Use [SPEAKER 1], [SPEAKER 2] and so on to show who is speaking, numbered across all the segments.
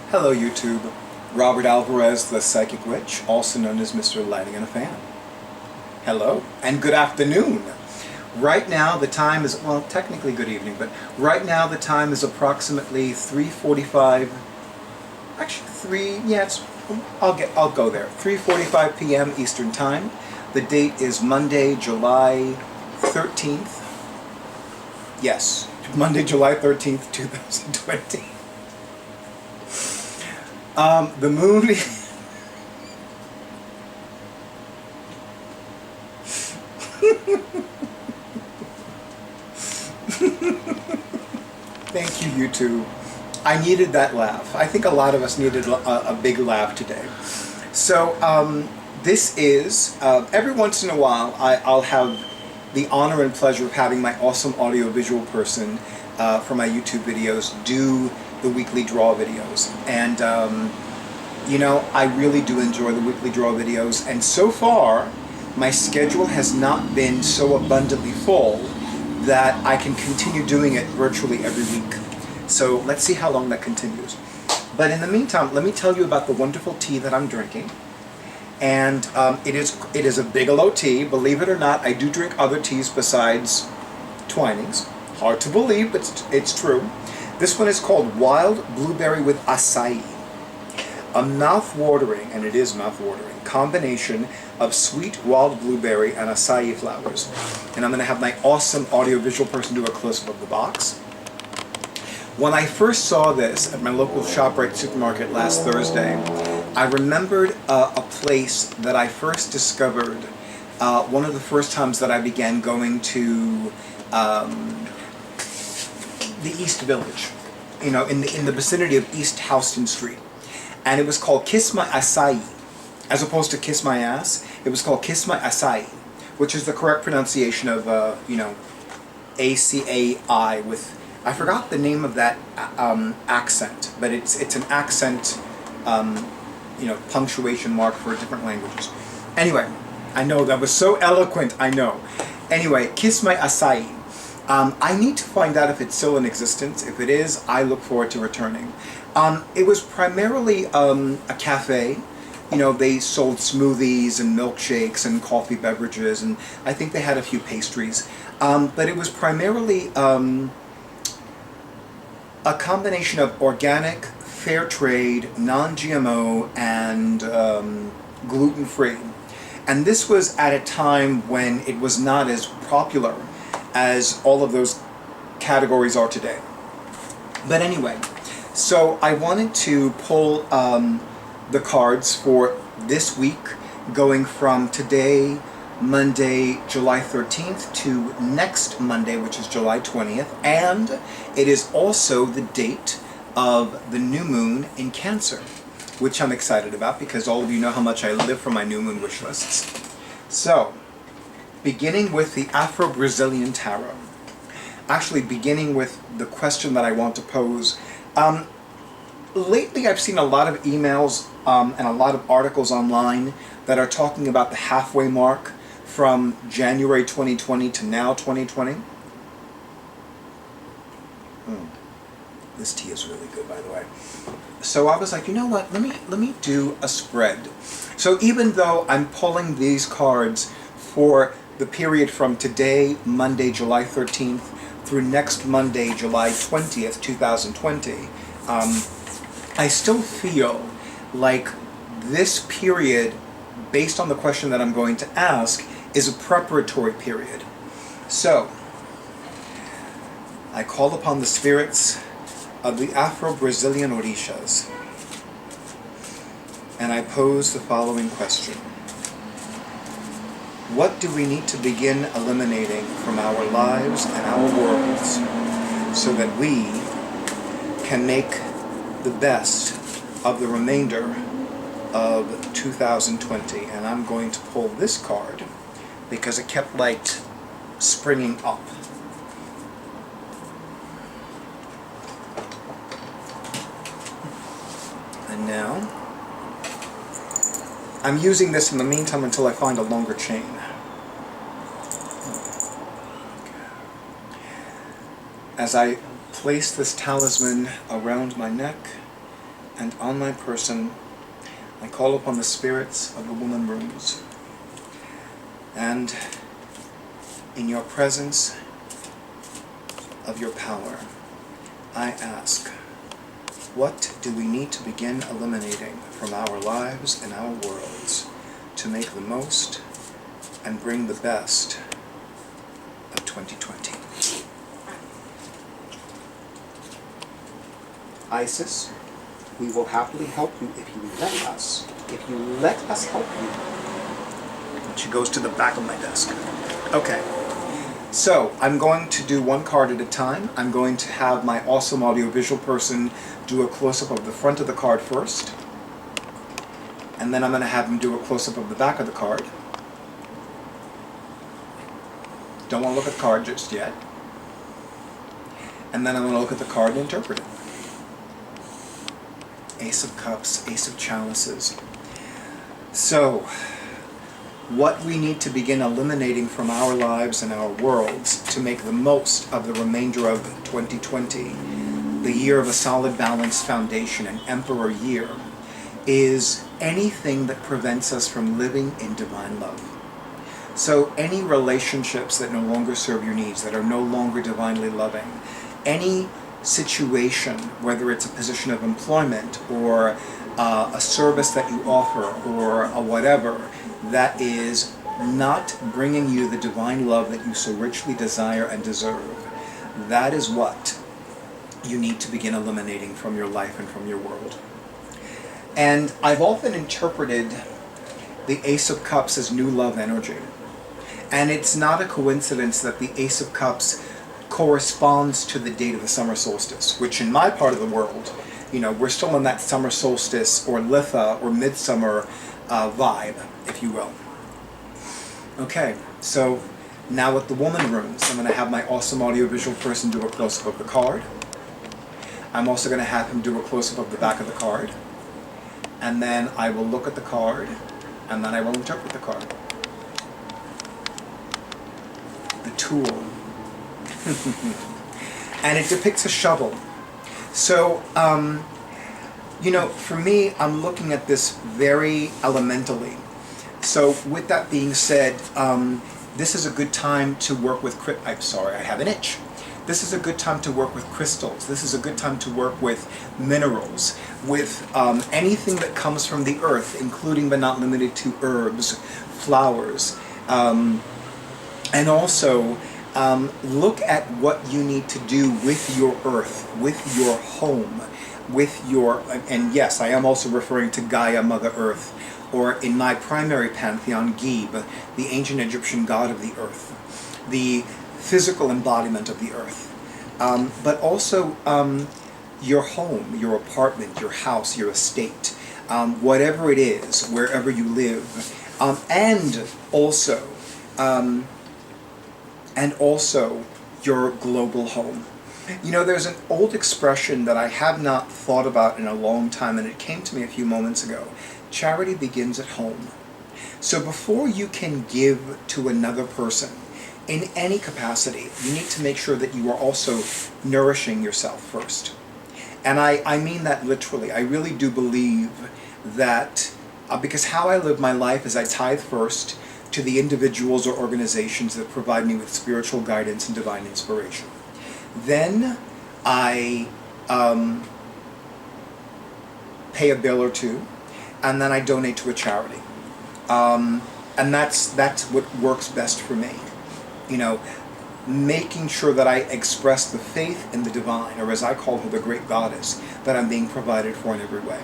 [SPEAKER 1] Hello YouTube, Robert Alvarez, the Psychic Witch, also known as Mr. Lighting and a Fan. Hello, and good afternoon. Right now the time is, well, technically good evening, but right now the time is approximately 3:45, actually I'll go there, 3:45 p.m. Eastern Time. The date is Monday, July 13th. Yes, Monday, July 13th, 2020. The moon... Thank you, YouTube. I needed that laugh. I think a lot of us needed a big laugh today. So, this is, every once in a while, I'll have the honor and pleasure of having my awesome audio-visual person for my YouTube videos do the weekly draw videos. And, you know, I really do enjoy the weekly draw videos. And so far, my schedule has not been so abundantly full that I can continue doing it virtually every week. So let's see how long that continues. But in the meantime, let me tell you about the wonderful tea that I'm drinking. And it is a Bigelow tea. Believe it or not, I do drink other teas besides Twinings. Hard to believe, but it's true. This one is called Wild Blueberry with Acai. A mouth-watering, and it is mouth-watering, combination of sweet wild blueberry and acai flowers. And I'm going to have my awesome audio-visual person do a close-up of the box. When I first saw this at my local ShopRite supermarket last Thursday, I remembered a place that I first discovered one of the first times that I began going to the East Village, you know, in the vicinity of East Houston Street. And it was called Kiss My Acai. As opposed to Kiss My Ass, it was called Kiss My Acai, which is the correct pronunciation of, you know, A-C-A-I with, I forgot the name of that accent, but it's an accent, you know, punctuation mark for different languages. Anyway, I know that was so eloquent, I know. Anyway, Kiss My Acai. I need to find out if it's still in existence. If it is, I look forward to returning. It was primarily a cafe. You know, they sold smoothies and milkshakes and coffee beverages, and I think they had a few pastries. But it was primarily a combination of organic, fair trade, non-GMO, and gluten-free. And this was at a time when it was not as popular as all of those categories are today. But anyway, so I wanted to pull the cards for this week, going from today, Monday, July 13th, to next Monday, which is July 20th, and it is also the date of the new moon in Cancer, which I'm excited about because all of you know how much I live for my new moon wish lists. So, beginning with the Afro-Brazilian Tarot, actually beginning with the question that I want to pose. Lately I've seen a lot of emails and a lot of articles online that are talking about the halfway mark from January 2020 to now 2020. This tea is really good, by the way. So I was like, you know what, let me do a spread. So even though I'm pulling these cards for the period from today, Monday, July 13th, through next Monday, July 20th, 2020, I still feel like this period, based on the question that I'm going to ask, is a preparatory period. So, I call upon the spirits of the Afro-Brazilian Orishas, and I pose the following question. What do we need to begin eliminating from our lives and our worlds so that we can make the best of the remainder of 2020? And I'm going to pull this card because it kept like springing up. And now I'm using this in the meantime until I find a longer chain. As I place this talisman around my neck And on my person, I call upon the spirits of the woman rooms. And in your presence of your power, I ask, what do we need to begin eliminating from our lives and our worlds to make the most and bring the best of 2020? Isis, we will happily help you if you let us. If you let us help you. And she goes to the back of my desk. Okay. So, I'm going to do one card at a time. I'm going to have my awesome audiovisual person do a close-up of the front of the card first. And then I'm going to have him do a close-up of the back of the card. Don't want to look at the card just yet. And then I'm going to look at the card and interpret it. Ace of Cups, Ace of Chalices. So, what we need to begin eliminating from our lives and our worlds to make the most of the remainder of 2020, the year of a solid, balanced foundation, an emperor year, is anything that prevents us from living in divine love. So any relationships that no longer serve your needs, that are no longer divinely loving, any situation, whether it's a position of employment or a service that you offer or a whatever, that is not bringing you the divine love that you so richly desire and deserve, that is what you need to begin eliminating from your life and from your world. And I've often interpreted the Ace of Cups as new love energy. And it's not a coincidence that the Ace of Cups corresponds to the date of the summer solstice, which in my part of the world, you know, we're still in that summer solstice or Litha or midsummer vibe, if you will. Okay, so now with the woman rooms, I'm going to have my awesome audiovisual person do a close-up of the card. I'm also going to have him do a close-up of the back of the card. And then I will look at the card, and then I will interpret the card. The Tool. And it depicts a shovel. So, you know, for me, I'm looking at this very elementally. So with that being said, this is a good time to work with, I'm sorry, I have an itch. This is a good time to work with crystals. This is a good time to work with minerals, with anything that comes from the earth, including but not limited to herbs, flowers, and also look at what you need to do with your earth, with your home, with your, and yes, I am also referring to Gaia, Mother Earth, or in my primary pantheon, Geb, the ancient Egyptian god of the earth, the physical embodiment of the earth, but also your home, your apartment, your house, your estate, whatever it is, wherever you live, and also your global home. You know, there's an old expression that I have not thought about in a long time, and it came to me a few moments ago. Charity begins at home. So before you can give to another person, in any capacity, you need to make sure that you are also nourishing yourself first. And I mean that literally. I really do believe that, because how I live my life is I tithe first to the individuals or organizations that provide me with spiritual guidance and divine inspiration. Then I pay a bill or two, and then I donate to a charity. And that's what works best for me. You know, making sure that I express the faith in the divine, or as I call her, the great goddess, that I'm being provided for in every way.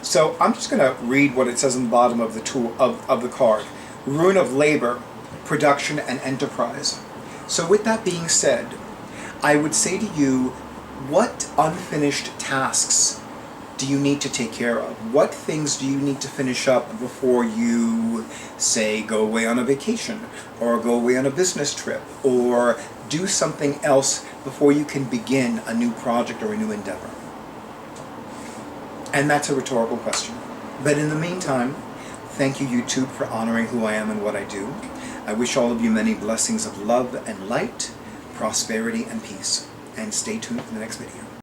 [SPEAKER 1] So I'm just going to read what it says on the bottom of the tool of the card. Rune of labor, production, and enterprise. So with that being said, I would say to you, what unfinished tasks do you need to take care of? What things do you need to finish up before you, say, go away on a vacation, or go away on a business trip, or do something else before you can begin a new project or a new endeavor? And that's a rhetorical question. But in the meantime, thank you, YouTube, for honoring who I am and what I do. I wish all of you many blessings of love and light, prosperity and peace. And stay tuned for the next video.